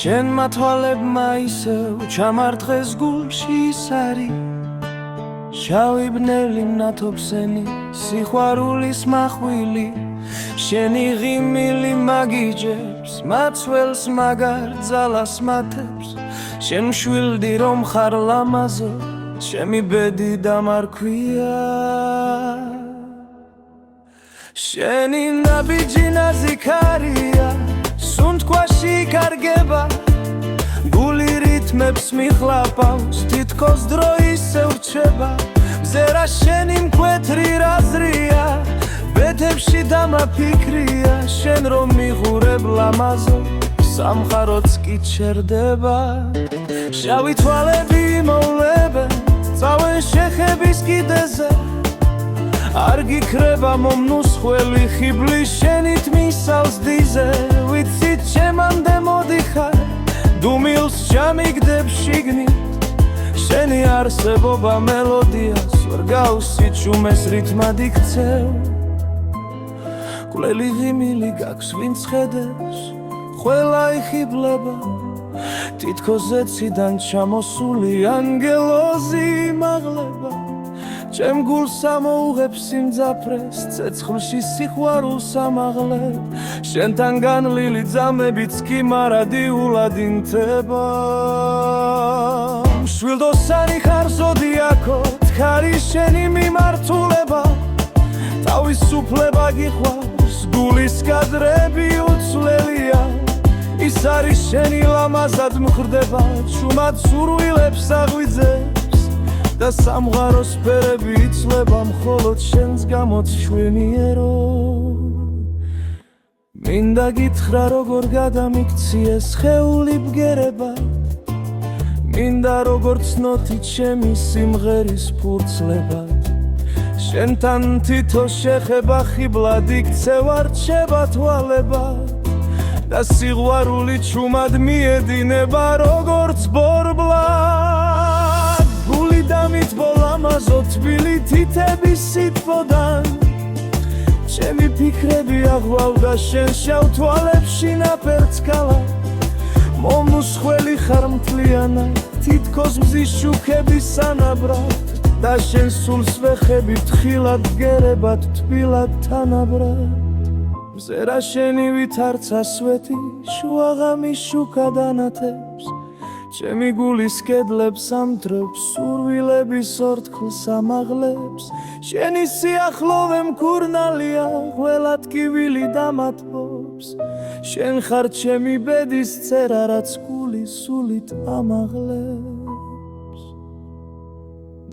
შენმა თვალებმა ისევ ჩამარტყეს გულში ის არის შავი ბნელი მნათობსენი სიყვარულის მახვილი შენი ღიმილი მაგიჯებს მაცველს მაგარ ძალას მათებს შენ მშვილდი რომ ხარ ლამაზო ჩემი ბედი დამარქვია შენი ნაბიჯი ნაზიქარია სუნთქვაში იკარგება გული რითმებს მიხლაპავს თითქოს დრო ისევ რჩება მზერა შენი მკვეთრი რაზრია ბეთებში დამაფიქრია შენ რომ მიღურებ ლამაზო სამხაროც კი ჩერდება შავი თვალები მოვლებენ წავენ შეხების კიდეზე არ გიქრება მომნუსხველი ხიბლი შენით მისავს დიზე ვიცით ჩემამდე მოდიხარ დუმილს ჩამიგდებ შიგნით შენი არსებობა მელოდიას ვერ გავსიჩუმეს რითმად იქცევ გვლელი ღიმილი გაქვს ვინც ხედებს ყველა იხიბლება თითქოს ზეციდან ჩამოსული ანგელოზი იმაღლება ჩემ გულს ამოუღებს სიმძაფრეს ცეცხლში სიყვარულს ამაღლებ შენთან განლილი ძამებიც კი მარადიულად ინთება მშვილდოსანი ხარ ზოდიაქო თხარი შენი მიმართულება თავისუფლება გიყვარს გულის კადრები უცვლელია ის არის შენი ლამაზად მხრდება ჩუმად სურვილებს აღვიძებს და სამღაროს ფერები იცლება მხოლოდ შენს გამოც შვენიერო მინდა გითხრა როგორ გადამიქციე სხეული ბგერება მინდა როგორ ცნოთი ჩემი სიმღერის ფურცლებად შენთან თითო შეხება ხიბლად იქცევა რჩება თვალებად და სიყვარული ჩუმად მიედინება როგორც ბორბლად გული დამიტბო ლამაზო თბილი თითების სითბოდან ჩემი ფიქრები აღვავდა შენ შავ თვალებში ნაპერწკალა მომნუსხველი ხარ მთლიანად თითქოს მზის შუქების სანაბრად და შენ სულს ვეხები თხილად გერებად თბილად თანაბრად მზერა შენი ვითარცა სვეტი შუაღამის შუქად ანათებს ჩემი გულის კედლებს ამდრობს სურვილების ორთქლს ამაღლებს შენი სიახლოვე მკურნალია ყველა ტკივილი დამატბობს შენ ხარ ჩემი ბედის წერა რაც გული სულით ამაღლებს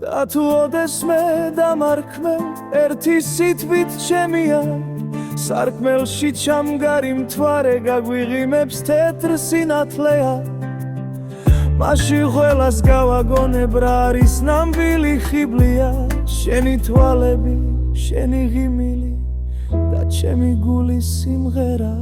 და თუ ოდესმე დამარქმევ ერთი სითბით ჩემია სარკმელში ჩამგარი მთვარე გაგვიღიმებს თეთრ სინათლეა მაშინ ყველას გავაგონებ რა არის ნამდვილი ხიბლია შენი თვალები შენი ღიმილი და ჩემი გულის სიმღერა